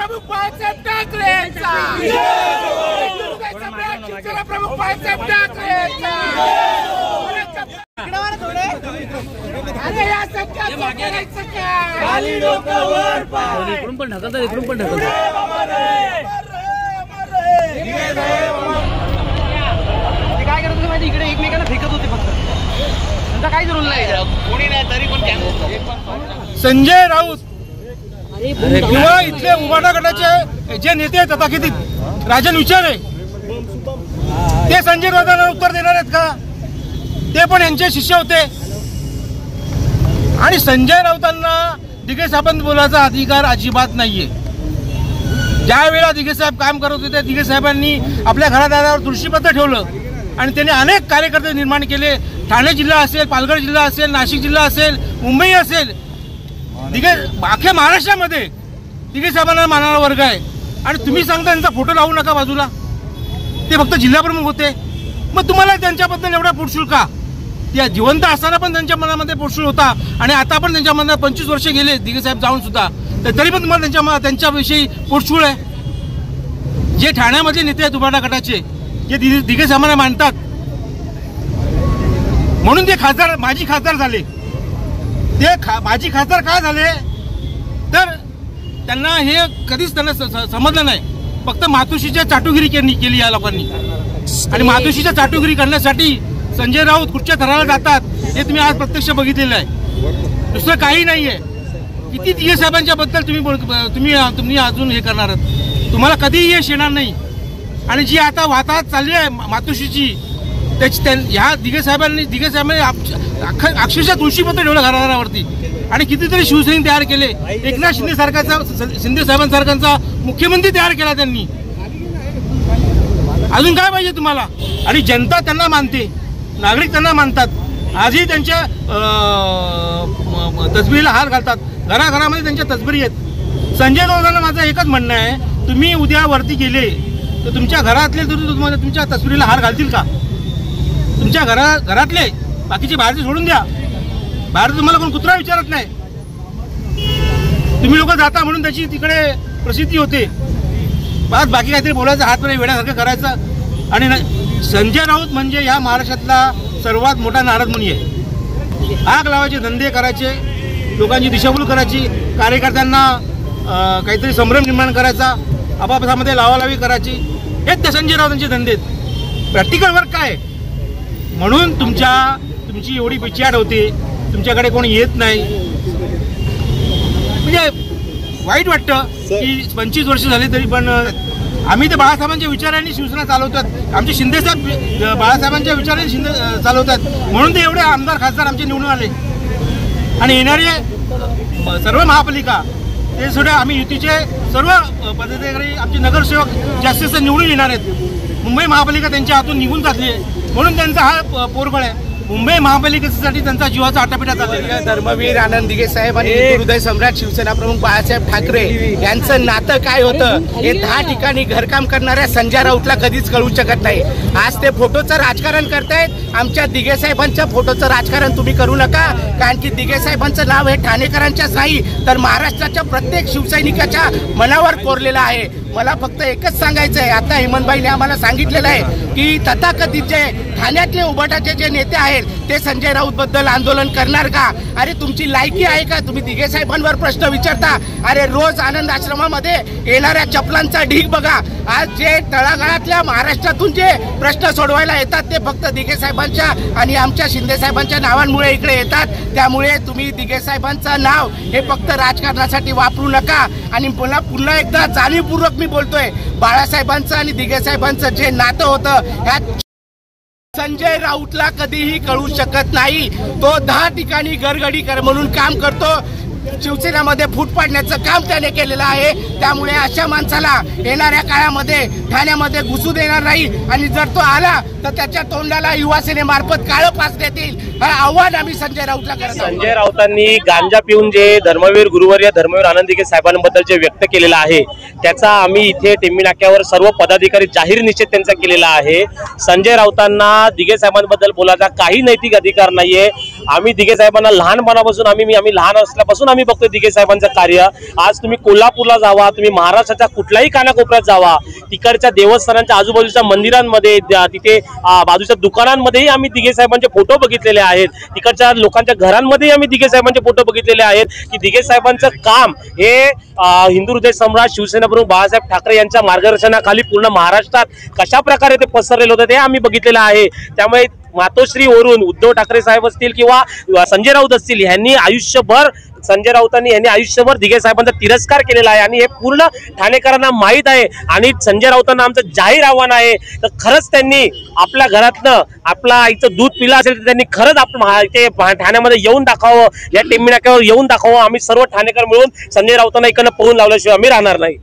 प्रमुख बाळासाहेब ठाकरेंचा, प्रमुख बाळासाहेब ठाकरेंचा। अरे या खाली डोकं वर पाय, इकडून पण ढकलतात, इकडून पण ढकलतात। काय करत होते माहिती, इकडे एकमेकांना फेकत होते फक्त, त्यांचा काहीच रोल नाही, कोणी नाही तरी पण संजय राऊत किंवा इथले उभाटा गटाचे जे नेते आहेत तथाकथित राजन विचारे ते संजय राऊतांना उत्तर देणार आहेत का? ते पण यांचे शिष्य होते आणि संजय राऊतांना दिघे साहेबांत बोलायचा अधिकार अजिबात नाहीये। ज्या वेळेला दिघे साहेब काम करत होते दिघे साहेबांनी आपल्या घरादारावर तुळशीपत्र ठेवलं आणि त्यांनी अनेक कार्यकर्ते निर्माण केले। ठाणे जिल्हा असेल, पालघर जिल्हा असेल, नाशिक जिल्हा असेल, मुंबई असेल, दिघे अख्ख्या महाराष्ट्रामध्ये दिघे साहेबांना मानणारा वर्ग आहे आणि तुम्ही सांगता त्यांचा फोटो लावू नका बाजूला, ते फक्त जिल्हा प्रमुख होते। मग तुम्हाला त्यांच्याबद्दल एवढा पोटशूळ का? त्या जिवंत असताना पण त्यांच्या मनामध्ये पोटशूळ होता आणि आता पण त्यांच्या मनात 25 वर्ष गेले दिघे साहेब जाऊन सुद्धा, तरी पण तुम्हाला त्यांच्याविषयी पोटशूळ आहे। जे ठाण्यामधले नेते आहेत उभाटा गटाचे, जे दिघे साहेबांना मानतात म्हणून ते खासदार माजी खासदार झाले। ते माजी खासदार का झाले तर त्यांना हे कधीच त्यांना समजलं नाही, फक्त मातोश्रीच्या चाटुगिरी केली या लोकांनी आणि मातोश्रीच्या चाटुगिरी करण्यासाठी संजय राऊत कुठच्या थराला जातात हे तुम्ही आज प्रत्यक्ष बघितलेलं आहे, दुसरं काही नाहीये। किती दिघे साहेबांच्या बद्दल तुम्ही अजून हे करणार आहात, तुम्हाला कधीही यश येणार नाही। आणि जी आता वाताहत चालली आहे मातोश्रीची त्याची ह्या दिघे साहेबांनी अक्षरशः तुळशीपत्र ठेवलं घराघरावरती आणि कितीतरी शिवसैनिक तयार केले। एकनाथ शिंदे साहेबांसारख्यांचा मुख्यमंत्री तयार केला त्यांनी, अजून काय पाहिजे तुम्हाला? आणि जनता त्यांना मानते, नागरिक त्यांना मानतात, आजही त्यांच्या तसबिरीला हार घालतात, घराघरामध्ये त्यांच्या तसबिरी आहेत। संजय राऊतांना माझं एकच म्हणणं आहे, तुम्ही उद्या वरती गेले तर तुमच्या घरातले तुमच्या तसबिरीला हार घालतील का? तुमच्या घरातले, बाकीचे बाहेरचे सोडून द्या, बाहेर तुम्हाला कोण कुत्रा विचारत नाही, तुम्ही लोक जाता म्हणून त्याची तिकडे प्रसिद्धी होते, बस बाकी काहीतरी बोलायचं, हात मध्ये वेड्यासारखं करायचं। आणि संजय राऊत म्हणजे या महाराष्ट्रातला सर्वात मोठा नारद मुनी आहे। आग लावायचे धंदे करायचे, लोकांची दिशाभूल करायची, कार्यकर्त्यांना काहीतरी संभ्रम निर्माण करायचा, आपापसामध्ये लावालावी करायची, हेच त्या संजय राऊतांचे धंदे आहेत। प्रॅक्टिकल वर्क काय म्हणून तुमची एवढी पिछाड होते, तुमच्याकडे कोणी येत नाही, म्हणजे वाईट वाटतं की 25 वर्ष झाली तरी पण आम्ही तर बाळासाहेबांच्या विचारांनी शिवसेना चालवतात, आमचे शिंदेसाहेब बाळासाहेबांच्या विचारांनी शिंदे चालवतात, म्हणून ते एवढे आमदार खासदार आमचे निवडून आले। आणि येणारे सर्व महापालिका ते सुद्धा आम्ही युतीचे सर्व पदाधिकारी आमचे नगरसेवक जास्तीत निवडून येणार आहेत। मुंबई महापालिका त्यांच्या हातून निघून जातली आहे म्हणून त्यांचा हा पोरबळ आहे। मुंबई महापालिकेसाठी त्यांचा जीवाचा आटापिटा चाललेला आहे। धर्मवीर आनंद दिघे साहेब आणि हृदय सम्राट शिवसेना प्रमुख बाळासाहेब ठाकरे यांचं नातं काय होतं हे 10 ठिकाणी घरकाम करणाऱ्या संजय राऊतला कधीच कळू शकत नाही। आज ते फोटोचं राजकारण करतायत, आमच्या दिघे साहेबांच्या फोटोचं राजकारण तुम्ही करू नका, कारण की दिघे साहेबांचं नाव हे ठाणेकरांच्याच नाही तर महाराष्ट्राच्या प्रत्येक शिवसैनिकाच्या मनावर कोरलेलं आहे। मला फक्त एकच सांगायचं आहे, आता हेमंतबाईंनी आम्हाला सांगितलेलं आहे की तथाकथित जे ठाण्यातले उभाटाचे जे नेते आहेत ते संजय राऊत बद्दल आंदोलन करणार का? अरे तुमची लायकी आहे का? तुम्ही दिघे साहेबांवर प्रश्न विचारता? अरे रोज आनंद आश्रमामध्ये येणाऱ्या चपलांचा ढीग बघा। आज जे तळागाळातल्या महाराष्ट्रातून जे प्रश्न सोडवायला येतात ते फक्त दिघे साहेबांच्या आणि आमच्या शिंदे साहेबांच्या नावांमुळे इकडे येतात। त्यामुळे तुम्ही दिघे साहेबांचं नाव हे फक्त राजकारणासाठी वापरू नका। आणि पुन्हा एकदा जाणीवपूर्वक मी बोलतोय, बाळासाहेबांचं आणि दिघे साहेबांचं जे नातं होतं ह्यात संजय राऊतला कधीही कळू शकत नाही। तो 10 ठिकाणी गरगडी म्हणून काम करतो, शिवसेनेमध्ये फूट पाडण्याचं काम त्याने केलेलं आहे। त्यामुळे अशा माणसाला येणाऱ्या काळामध्ये ठाण्यामध्ये घुसू देणार नाही आणि जर तो आला तर त्याच्या तोंडाला युवा सेनेमार्फत काळं फास देतील, हे आव्हान आम्ही संजय राऊतला करत आहोत। संजय राऊतांनी गांजा पिऊन जे धर्मवीर गुरुवर्य धर्मवीर आनंद दिघे साहेबांबद्दल जे व्यक्त केलेला आहे त्याचा आम्ही इथे टिंबी नाक्यावर सर्व पदाधिकारी जाहीर निषेध त्यांचा केलेला आहे। संजय राऊतांना दिघे साहेबांबद्दल बोलायचा काही नैतिक अधिकार नाहीये। आम्ही दिघे साहेबांना लहानपणापासून आम्ही लहान असल्यापासून आम्ही बघतोय दिघे साहेबांचं कार्य। आज तुम्ही कोल्हापूरला जावा, तुम्ही महाराष्ट्राच्या कुठल्याही कानाकोपऱ्यात जावा, तिकडच्या देवस्थानांच्या आजूबाजूच्या मंदिरांमध्ये, तिथे बाजूच्या दुकानांमध्येही आम्ही दिघे साहेबांचे फोटो बघितलेले आहेत, तिकडच्या लोकांच्या घरांमध्येही आम्ही दिघे साहेबांचे फोटो बघितलेले आहेत की दिघे साहेबांचं काम हे हिंदू हृदय सम्राट शिवसेना प्रमुख बाळासाहेब ठाकरे यांच्या मार्गदर्शनाखाली पूर्ण महाराष्ट्रात कशा प्रकारे ते पसरलेलं होतं ते आम्ही बघितलेलं आहे। त्यामुळे मातोश्री वरून उद्धव ठाकरे साहेब असतील किंवा संजय राऊत असतील, यांनी आयुष्यभर दिघे साहेबांचा तिरस्कार केलेला आहे आणि हे पूर्ण ठाणेकरांना माहीत आहे। आणि संजय राऊतांना आमचं जाहीर आव्हान आहे, तर खरंच त्यांनी आपल्या घरातनं आपला आईचं दूध पिलं असेल तर त्यांनी खरंच इथे ठाण्यामध्ये येऊन दाखवावं, या टेंबी नाक्यावर येऊन दाखवावं। आम्ही सर्व ठाणेकर मिळून संजय राऊतांना इकडनं पळून लावल्याशिवाय आम्ही राहणार नाही।